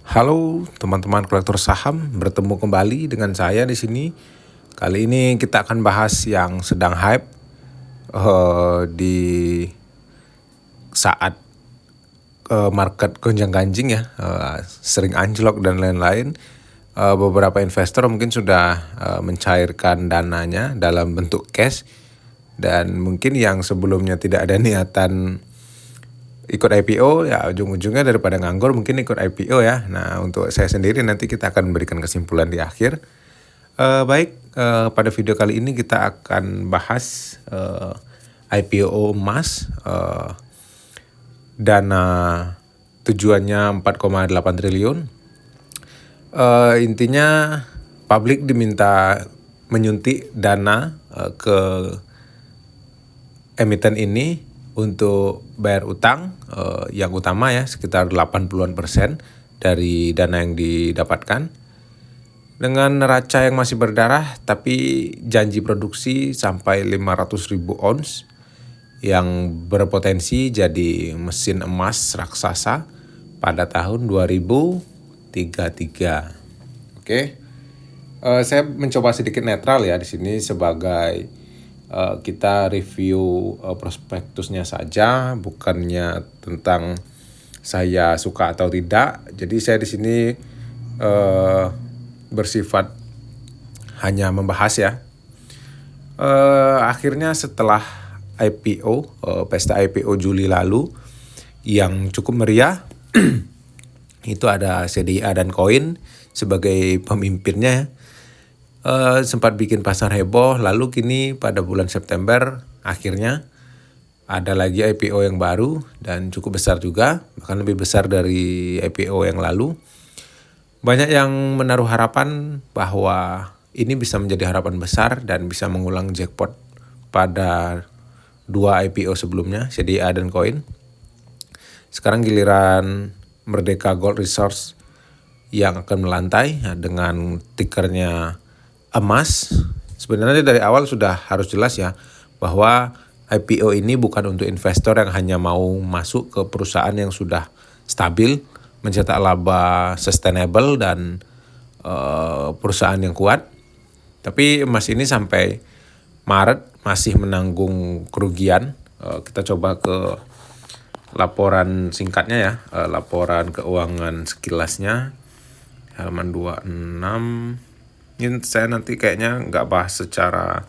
Halo teman-teman kolektor saham, bertemu kembali dengan saya di sini. Kali ini kita akan bahas yang sedang hype di saat market gonjang-ganjing ya, sering anjlok dan lain-lain. Beberapa investor mungkin sudah mencairkan dananya dalam bentuk cash, dan mungkin yang sebelumnya tidak ada niatan ikut IPO ya ujung-ujungnya daripada nganggur mungkin ikut IPO ya. Nah, untuk saya sendiri nanti kita akan memberikan kesimpulan di akhir. Pada video kali ini kita akan bahas IPO emas, dana tujuannya 4,8 triliun. Intinya publik diminta menyuntik dana ke emiten ini untuk bayar utang yang utama ya, sekitar 80% dari dana yang didapatkan. Dengan neraca yang masih berdarah tapi janji produksi sampai 500.000 ons yang berpotensi jadi mesin emas raksasa pada tahun 2033. Oke. Saya mencoba sedikit netral ya di sini sebagai kita review prospektusnya saja, bukannya tentang saya suka atau tidak. Jadi saya di sini bersifat hanya membahas ya. Akhirnya setelah IPO, pesta IPO Juli lalu yang cukup meriah, itu ada CDIA dan Koin sebagai pemimpinnya ya. Sempat bikin pasar heboh, lalu kini pada bulan September akhirnya ada lagi IPO yang baru dan cukup besar juga, bahkan lebih besar dari IPO yang lalu. Banyak yang menaruh harapan bahwa ini bisa menjadi harapan besar dan bisa mengulang jackpot pada dua IPO sebelumnya, CDA dan Koin. Sekarang giliran Merdeka Gold Resource yang akan melantai dengan tikernya emas. Sebenarnya dari awal sudah harus jelas ya bahwa IPO ini bukan untuk investor yang hanya mau masuk ke perusahaan yang sudah stabil, mencetak laba sustainable dan perusahaan yang kuat. Tapi emas ini sampai Maret masih menanggung kerugian. Kita coba ke laporan singkatnya ya, laporan keuangan sekilasnya halaman 26. Ini saya nanti kayaknya nggak bahas secara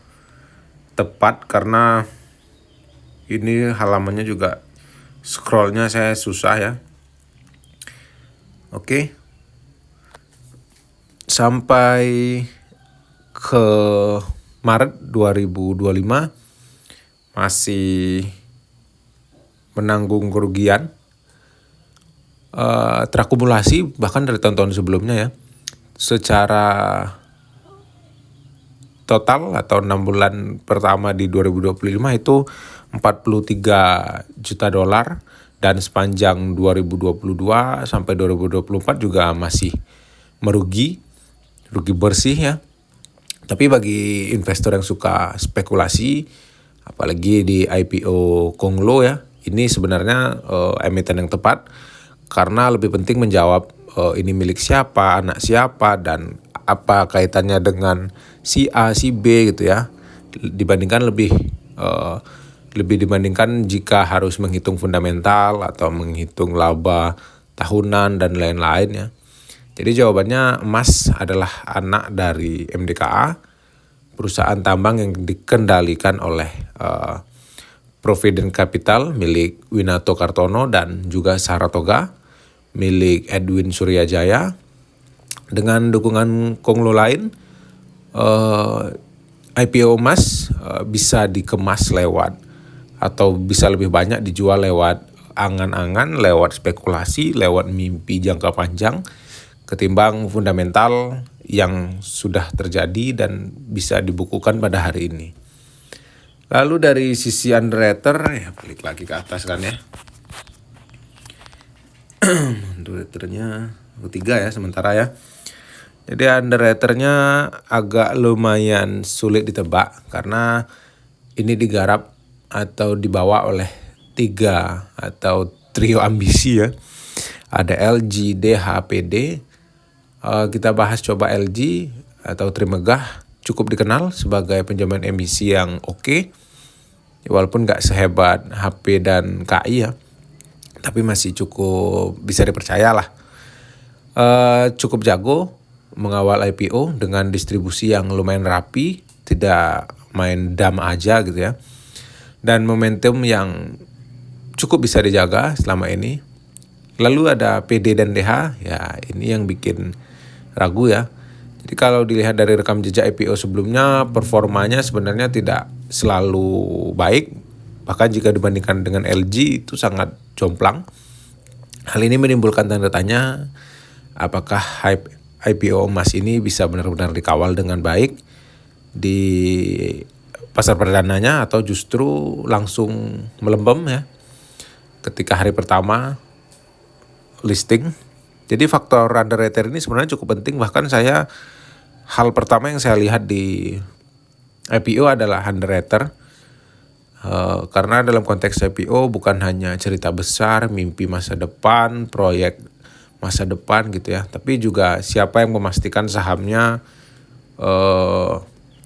tepat karena ini halamannya juga scrollnya saya susah ya. Oke. Sampai ke Maret 2025 masih menanggung kerugian terakumulasi bahkan dari tahun-tahun sebelumnya ya. Secara total atau 6 bulan pertama di 2025 itu 43 juta dolar, dan sepanjang 2022 sampai 2024 juga masih rugi bersih ya. Tapi bagi investor yang suka spekulasi, apalagi di IPO Konglo ya, ini sebenarnya emiten yang tepat karena lebih penting menjawab ini milik siapa, anak siapa, dan apa kaitannya dengan si A, si B gitu ya. Dibandingkan jika harus menghitung fundamental atau menghitung laba tahunan dan lain-lain ya. Jadi jawabannya emas adalah anak dari MDKA, perusahaan tambang yang dikendalikan oleh Provident Capital milik Winato Kartono dan juga Saratoga milik Edwin Suryajaya. Dengan dukungan Konglo lain, IPO emas bisa dikemas lewat atau bisa lebih banyak dijual lewat angan-angan, lewat spekulasi, lewat mimpi jangka panjang ketimbang fundamental yang sudah terjadi dan bisa dibukukan pada hari ini. Lalu dari sisi underwriter ya, balik lagi ke atas kan ya. Underwriternya 3 ya sementara ya. Jadi underwriternya agak lumayan sulit ditebak karena ini digarap atau dibawa oleh 3 atau trio ambisi ya. ada LG, DH, PD. Kita bahas coba LG atau Trimegah, cukup dikenal sebagai penjamin emisi yang oke. Walaupun nggak sehebat HP dan KI ya, tapi masih cukup bisa dipercaya lah. Cukup jago mengawal IPO dengan distribusi yang lumayan rapi, tidak main dam aja gitu ya. Dan momentum yang cukup bisa dijaga selama ini. Lalu ada PD dan DH, ya ini yang bikin ragu ya. Jadi kalau dilihat dari rekam jejak IPO sebelumnya, performanya sebenarnya tidak selalu baik. Bahkan jika dibandingkan dengan LG itu sangat jomplang. Hal ini menimbulkan tanda tanya, apakah IPO emas ini bisa benar-benar dikawal dengan baik di pasar perdananya atau justru langsung melembem ya ketika hari pertama listing. Jadi faktor underwriter ini sebenarnya cukup penting. Bahkan hal pertama yang saya lihat di IPO adalah underwriter. Karena dalam konteks IPO bukan hanya cerita besar, mimpi masa depan, proyek masa depan gitu ya, tapi juga siapa yang memastikan sahamnya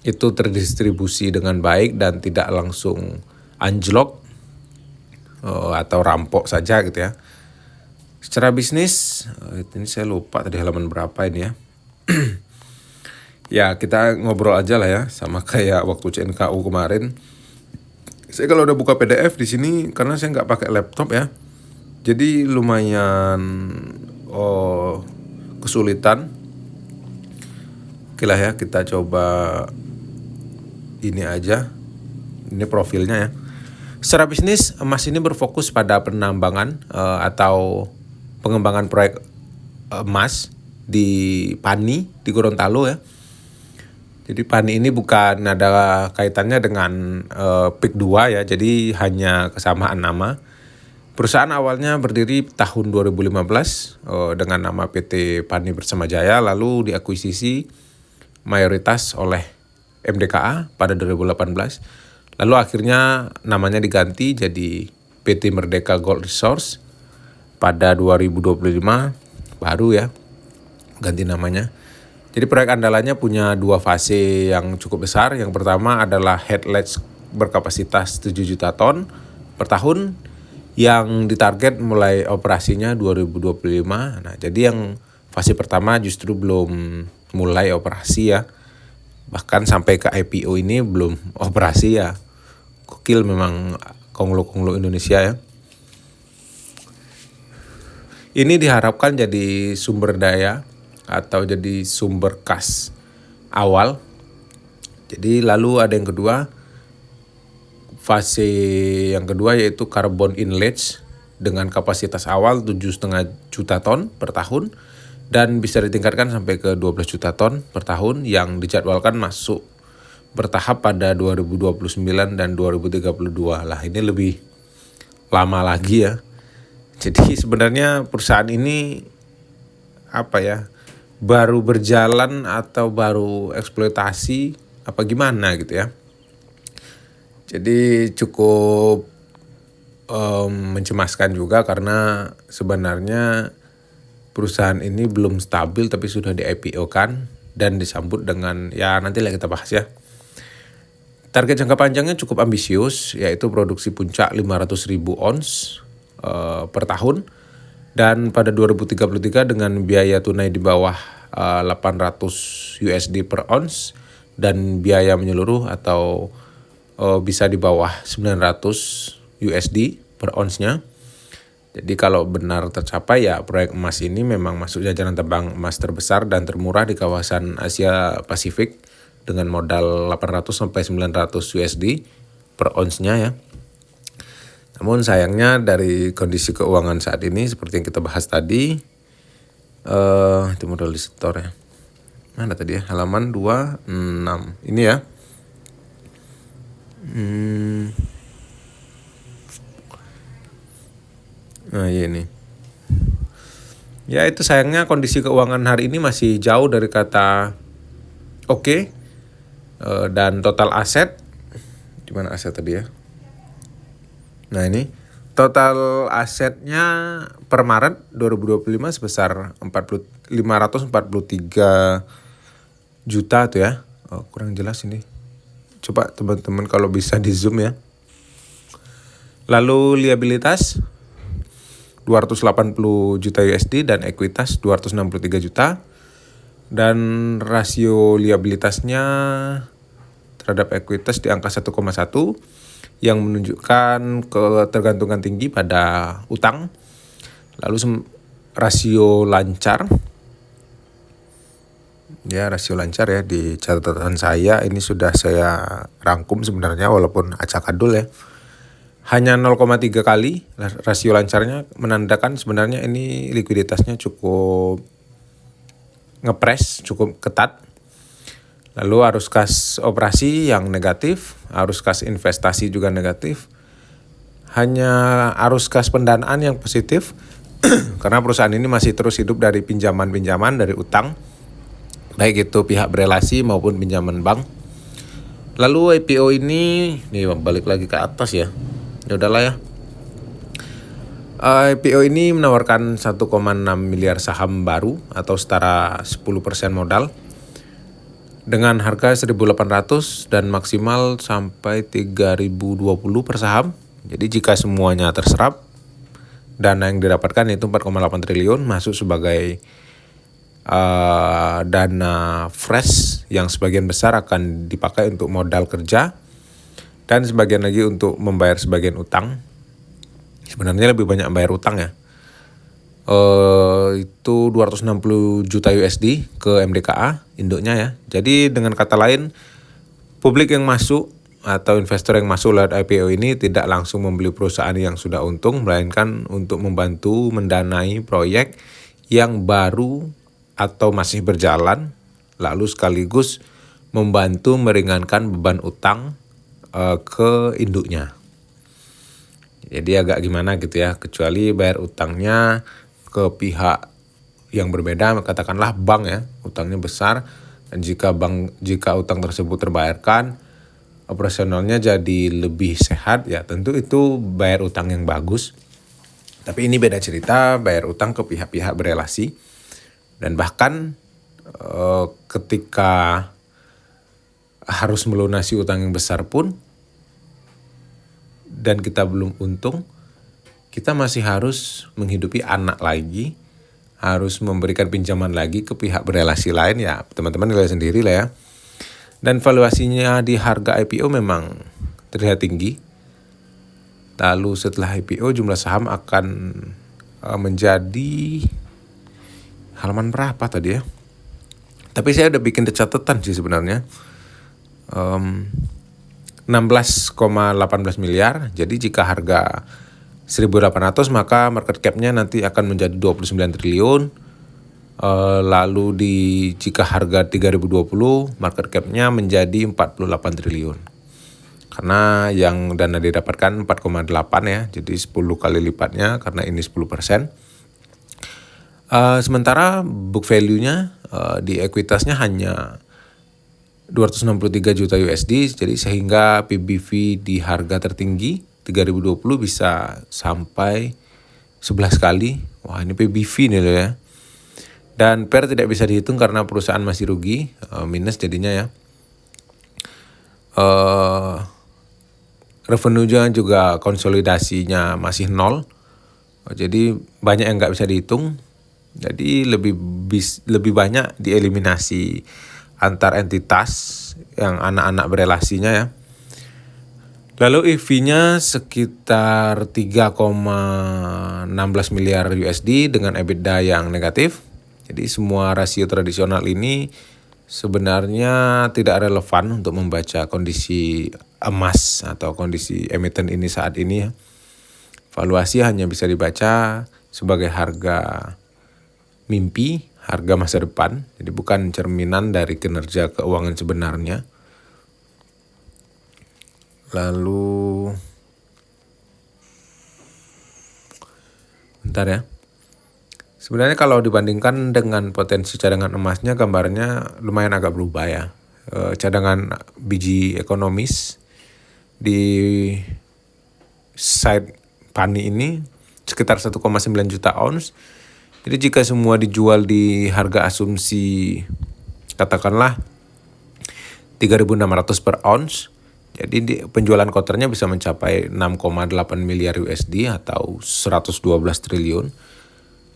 itu terdistribusi dengan baik dan tidak langsung anjlok atau rampok saja gitu ya. Secara bisnis, ini saya lupa tadi halaman berapa ini ya. Ya kita ngobrol aja lah ya, sama kayak waktu CNKU kemarin. Saya kalau udah buka PDF di sini karena saya nggak pakai laptop ya, jadi lumayan kesulitan. Oke lah ya, kita coba ini aja. Ini profilnya ya. Secara bisnis, emas ini berfokus pada penambangan atau pengembangan proyek emas di Pani, di Gorontalo ya. Jadi Pani ini bukan ada kaitannya dengan PIK 2 ya, jadi hanya kesamaan nama. Perusahaan awalnya berdiri tahun 2015 dengan nama PT Pani Bersama Jaya, lalu diakuisisi mayoritas oleh MDKA pada 2018. Lalu akhirnya namanya diganti jadi PT Merdeka Gold Resource pada 2025, baru ya ganti namanya. Jadi proyek andalannya punya 2 fase yang cukup besar. Yang pertama adalah headlights berkapasitas 7 juta ton per tahun yang ditarget mulai operasinya 2025. Nah, jadi yang fase pertama justru belum mulai operasi ya. Bahkan sampai ke IPO ini belum operasi ya. Gokil memang konglo-konglo Indonesia ya. Ini diharapkan jadi sumber daya atau jadi sumber kas awal. Jadi lalu ada yang kedua, fase yang kedua yaitu carbon inlets dengan kapasitas awal 7,5 juta ton per tahun dan bisa ditingkatkan sampai ke 12 juta ton per tahun yang dijadwalkan masuk bertahap pada 2029 dan 2032. Lah ini lebih lama lagi ya. Jadi sebenarnya perusahaan ini baru berjalan atau baru eksploitasi apa gimana gitu ya. Jadi cukup mencemaskan juga karena sebenarnya perusahaan ini belum stabil tapi sudah di IPO kan dan disambut dengan ya nantilah kita bahas ya. Target jangka panjangnya cukup ambisius, yaitu produksi puncak 500.000 ons per tahun. Dan pada 2033 dengan biaya tunai di bawah 800 USD per ons dan biaya menyeluruh atau bisa di bawah 900 USD per onsnya. Jadi kalau benar tercapai ya proyek emas ini memang masuk jajaran tambang emas terbesar dan termurah di kawasan Asia Pasifik dengan modal 800 sampai 900 USD per onsnya ya. Namun sayangnya dari kondisi keuangan saat ini seperti yang kita bahas tadi, itu modal di store ya. Mana tadi ya? Halaman 26. Ini ya. Nah iya nih. Ya itu sayangnya kondisi keuangan hari ini masih jauh dari kata oke. Dan total aset, di mana aset tadi ya? Nah ini Total asetnya per Maret 2025 sebesar 543 juta tuh ya. Oh, kurang jelas ini. Coba teman-teman kalau bisa di zoom ya. Lalu liabilitas 280 juta USD dan ekuitas 263 juta. Dan rasio liabilitasnya terhadap ekuitas di angka 1,1 yang menunjukkan ketergantungan tinggi pada utang. Lalu rasio lancar. Ya, rasio lancar ya di catatan saya ini sudah saya rangkum sebenarnya walaupun acak-adul ya. Hanya 0,3 kali rasio lancarnya menandakan sebenarnya ini likuiditasnya cukup ngepres, cukup ketat. Lalu arus kas operasi yang negatif, arus kas investasi juga negatif. Hanya arus kas pendanaan yang positif karena perusahaan ini masih terus hidup dari pinjaman-pinjaman dari utang, baik itu pihak berelasi maupun pinjaman bank. Lalu IPO ini, nih balik lagi ke atas ya. Ya udahlah ya. IPO ini menawarkan 1,6 miliar saham baru atau setara 10% modal dengan harga 1.800 dan maksimal sampai 3.020 per saham. Jadi jika semuanya terserap, dana yang didapatkan itu 4,8 triliun masuk sebagai dana fresh yang sebagian besar akan dipakai untuk modal kerja dan sebagian lagi untuk membayar sebagian utang. Sebenarnya lebih banyak bayar utang ya. Itu 260 juta USD ke MDKA induknya ya. Jadi dengan kata lain, publik yang masuk atau investor yang masuk lewat IPO ini tidak langsung membeli perusahaan yang sudah untung, melainkan untuk membantu mendanai proyek yang baru atau masih berjalan, lalu sekaligus membantu meringankan beban utang ke induknya. Jadi agak gimana gitu ya, kecuali bayar utangnya ke pihak yang berbeda, katakanlah bank ya, utangnya besar, dan jika utang tersebut terbayarkan, operasionalnya jadi lebih sehat ya, tentu itu bayar utang yang bagus. Tapi ini beda cerita, bayar utang ke pihak-pihak berelasi, dan bahkan ketika harus melunasi utang yang besar pun, dan kita belum untung, kita masih harus menghidupi anak lagi, harus memberikan pinjaman lagi ke pihak berelasi lain ya, teman-teman nilai sendiri lah ya. Dan valuasinya di harga IPO memang terlihat tinggi. Lalu setelah IPO jumlah saham akan menjadi halaman berapa tadi ya? Tapi saya udah bikin catatan sih sebenarnya. 16,18 miliar. Jadi jika harga 1.800 maka market cap-nya nanti akan menjadi 29 triliun. Lalu jika harga 3.020 market cap-nya menjadi 48 triliun. Karena yang dana didapatkan 4,8 ya. Jadi 10 kali lipatnya karena ini 10%. Sementara book value-nya di ekuitasnya hanya 263 juta USD, jadi sehingga PBV di harga tertinggi 3.020 bisa sampai 11 kali. Wah, ini PBV nih loh ya. Dan PER tidak bisa dihitung karena perusahaan masih rugi, minus jadinya ya. Revenue-nya juga konsolidasinya masih nol. Jadi banyak yang nggak bisa dihitung. Jadi lebih banyak dieliminasi antar entitas yang anak-anak berelasinya ya. Lalu EV-nya sekitar 3,16 miliar USD dengan EBITDA yang negatif. Jadi semua rasio tradisional ini sebenarnya tidak relevan untuk membaca kondisi emas atau kondisi emiten ini saat ini ya. Valuasi hanya bisa dibaca sebagai harga mimpi, harga masa depan, jadi bukan cerminan dari kinerja keuangan sebenarnya. Lalu, bentar ya. Sebenarnya kalau dibandingkan dengan potensi cadangan emasnya, gambarnya lumayan agak berubah ya. Cadangan biji ekonomis di side PANI ini sekitar 1,9 juta ons. Jadi jika semua dijual di harga asumsi katakanlah 3.600 per ons, jadi penjualan kotornya bisa mencapai 6,8 miliar USD atau 112 triliun.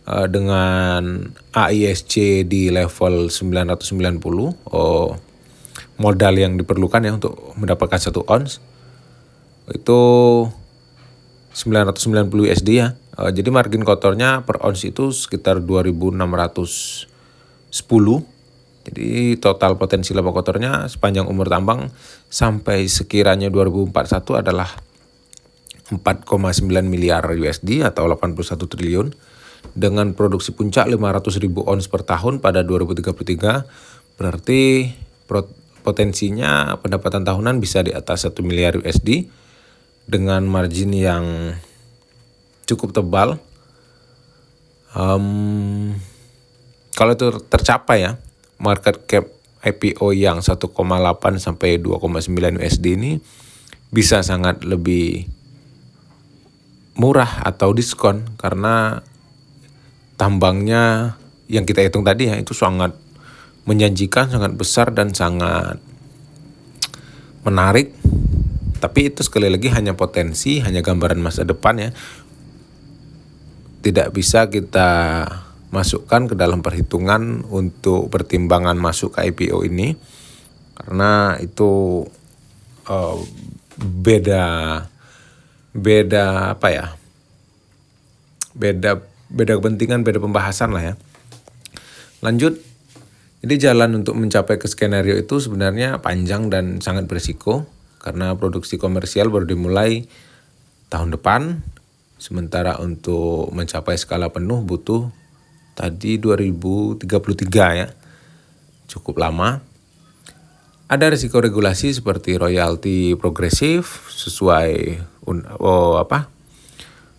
Dengan AISC di level 990, modal yang diperlukan ya untuk mendapatkan 1 ons itu 990 USD ya. Jadi margin kotornya per ons itu sekitar 2.610. Jadi total potensi laba kotornya sepanjang umur tambang sampai sekiranya 2041 adalah 4,9 miliar USD atau 81 triliun dengan produksi puncak 500.000 ons per tahun pada 2033. Berarti potensinya pendapatan tahunan bisa di atas 1 miliar USD dengan margin yang cukup tebal. Kalau itu tercapai ya, market cap IPO yang 1,8 sampai 2,9 USD ini bisa sangat lebih murah atau diskon karena tambangnya yang kita hitung tadi ya itu sangat menjanjikan, sangat besar dan sangat menarik. Tapi itu sekali lagi hanya potensi, hanya gambaran masa depan ya. Tidak bisa kita masukkan ke dalam perhitungan untuk pertimbangan masuk ke IPO ini karena itu beda apa ya, beda kepentingan, beda pembahasan lah ya. Lanjut, jadi jalan untuk mencapai ke skenario itu sebenarnya panjang dan sangat berisiko karena produksi komersial baru dimulai tahun depan, sementara untuk mencapai skala penuh butuh tadi 2033 ya, cukup lama. Ada risiko regulasi seperti royalti progresif sesuai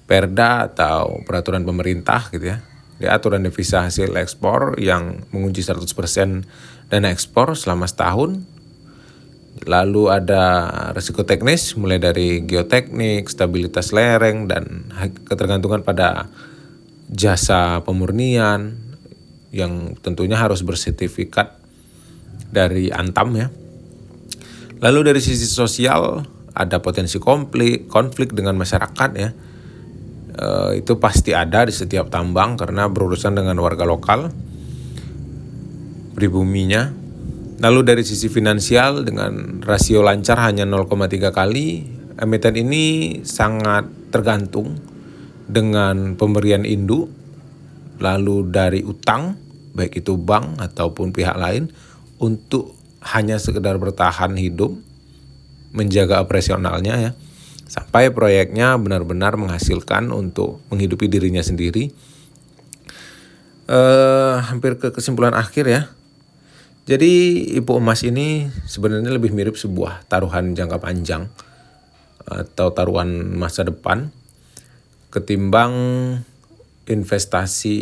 Perda atau peraturan pemerintah gitu ya. Di aturan devisa hasil ekspor yang mengunci 100% dana ekspor selama setahun. Lalu ada risiko teknis mulai dari geoteknik, stabilitas lereng dan ketergantungan pada jasa pemurnian yang tentunya harus bersertifikat dari Antam ya. Lalu dari sisi sosial ada potensi konflik dengan masyarakat ya. Itu pasti ada di setiap tambang karena berurusan dengan warga lokal pribuminya. Lalu dari sisi finansial dengan rasio lancar hanya 0,3 kali, emiten ini sangat tergantung dengan pemberian induk, lalu dari utang, baik itu bank ataupun pihak lain, untuk hanya sekedar bertahan hidup, menjaga operasionalnya ya, sampai proyeknya benar-benar menghasilkan untuk menghidupi dirinya sendiri. Hampir ke kesimpulan akhir ya. Jadi IPO emas ini sebenarnya lebih mirip sebuah taruhan jangka panjang atau taruhan masa depan ketimbang investasi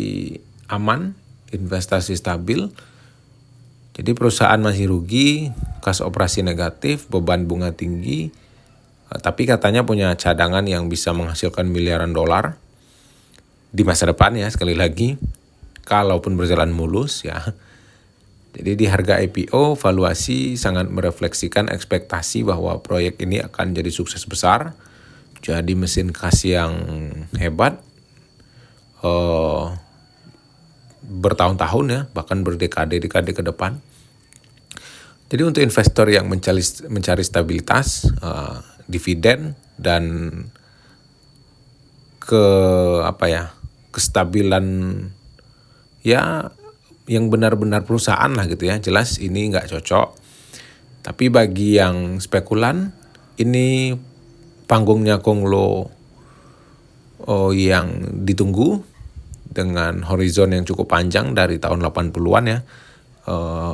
aman, investasi stabil. Jadi perusahaan masih rugi, kas operasi negatif, beban bunga tinggi, tapi katanya punya cadangan yang bisa menghasilkan miliaran dolar di masa depan ya, sekali lagi kalaupun berjalan mulus ya. Jadi di harga IPO valuasi sangat merefleksikan ekspektasi bahwa proyek ini akan jadi sukses besar, jadi mesin kas yang hebat, bertahun-tahun ya, bahkan berdekade-dekade ke depan. Jadi untuk investor yang mencari stabilitas, dividen dan kestabilan ya yang benar-benar perusahaan lah gitu ya, jelas ini nggak cocok. Tapi bagi yang spekulan, ini panggungnya Konglo yang ditunggu dengan horizon yang cukup panjang dari tahun 80-an ya.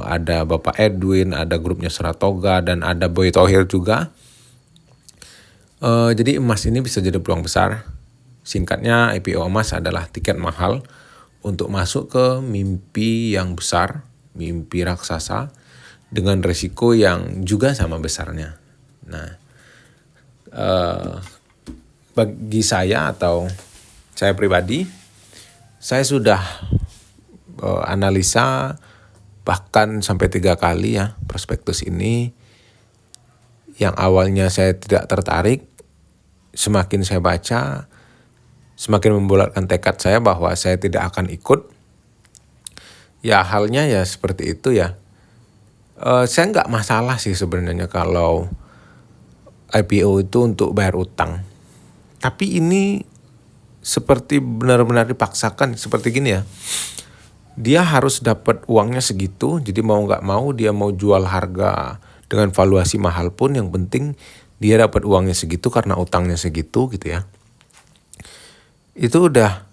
Ada Bapak Edwin, ada grupnya Saratoga, dan ada Boy Thohir juga. Jadi emas ini bisa jadi peluang besar. Singkatnya, IPO emas adalah tiket mahal untuk masuk ke mimpi yang besar, mimpi raksasa, dengan resiko yang juga sama besarnya. Nah, bagi saya atau saya pribadi, saya sudah analisa bahkan sampai 3 kali ya prospektus ini. Yang awalnya saya tidak tertarik, semakin saya baca, semakin membulatkan tekad saya bahwa saya tidak akan ikut. Ya halnya ya seperti itu ya. Saya nggak masalah sih sebenarnya kalau IPO itu untuk bayar utang. Tapi ini seperti benar-benar dipaksakan seperti gini ya. Dia harus dapat uangnya segitu, jadi mau nggak mau dia mau jual harga dengan valuasi mahal pun yang penting dia dapat uangnya segitu karena utangnya segitu gitu ya. Itu udah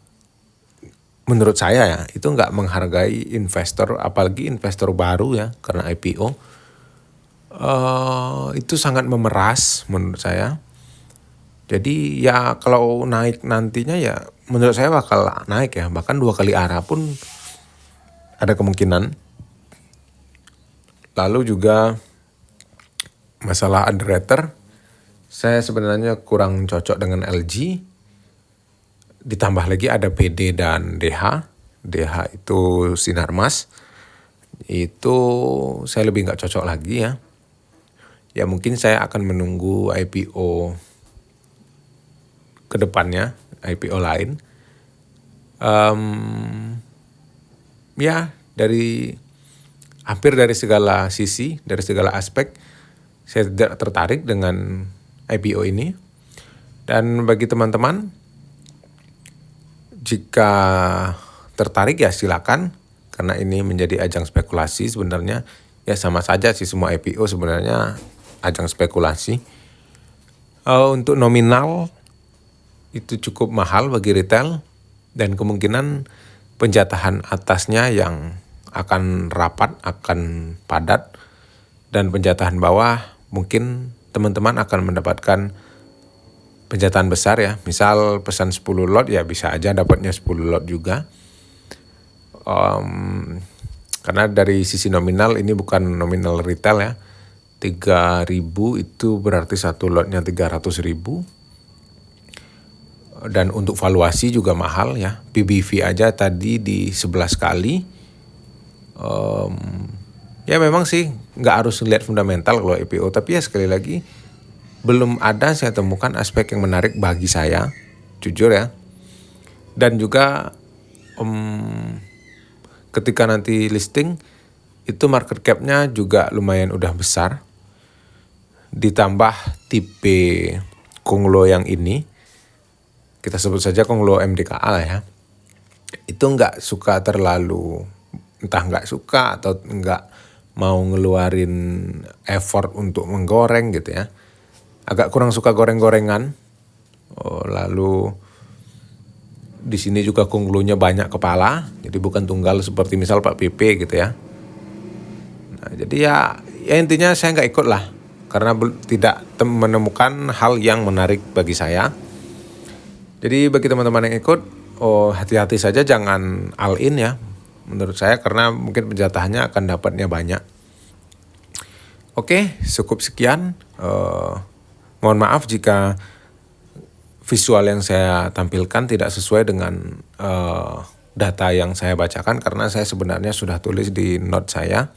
menurut saya ya, itu nggak menghargai investor, apalagi investor baru ya karena IPO. Itu sangat memeras menurut saya. Jadi ya kalau naik nantinya ya menurut saya bakal naik ya, bahkan 2 kali arah pun ada kemungkinan. Lalu juga masalah underwriter, saya sebenarnya kurang cocok dengan LG. Ditambah lagi ada PD dan DH. DH itu Sinarmas. Itu saya lebih nggak cocok lagi ya. Ya mungkin saya akan menunggu IPO ke depannya, IPO lain. Ya dari hampir dari segala sisi, dari segala aspek, saya tidak tertarik dengan IPO ini. Dan bagi teman-teman, jika tertarik ya silakan, karena ini menjadi ajang spekulasi sebenarnya. Ya sama saja sih semua IPO sebenarnya ajang spekulasi. Untuk nominal itu cukup mahal bagi retail dan kemungkinan penjatahan atasnya yang akan rapat, akan padat, dan penjatahan bawah mungkin teman-teman akan mendapatkan penjatahan besar ya. Misal pesan 10 lot ya bisa aja dapatnya 10 lot juga. Karena dari sisi nominal ini bukan nominal retail ya. 3.000 itu berarti satu lotnya 300.000. Dan untuk valuasi juga mahal ya. PBV aja tadi di 11 kali. Ya memang sih nggak harus lihat fundamental kalau IPO. Tapi ya sekali lagi belum ada saya temukan aspek yang menarik bagi saya. Jujur ya. Dan juga ketika nanti listing itu market cap-nya juga lumayan udah besar. Ditambah tipe Konglo yang ini. Kita sebut saja Konglo MDKA lah ya. Itu nggak suka terlalu, entah nggak suka atau nggak mau ngeluarin effort untuk menggoreng gitu ya. Agak kurang suka goreng-gorengan. Lalu di sini juga Konglonya banyak kepala, jadi bukan tunggal seperti misal Pak PP gitu ya. Nah, jadi ya intinya saya nggak ikut lah, karena tidak menemukan hal yang menarik bagi saya. Jadi bagi teman-teman yang ikut, hati-hati saja jangan all in ya menurut saya, karena mungkin penjatahannya akan dapatnya banyak. Oke, cukup sekian. Mohon maaf jika visual yang saya tampilkan tidak sesuai dengan data yang saya bacakan, karena saya sebenarnya sudah tulis di note saya.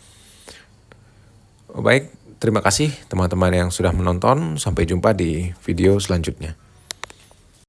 Baik, terima kasih teman-teman yang sudah menonton. Sampai jumpa di video selanjutnya.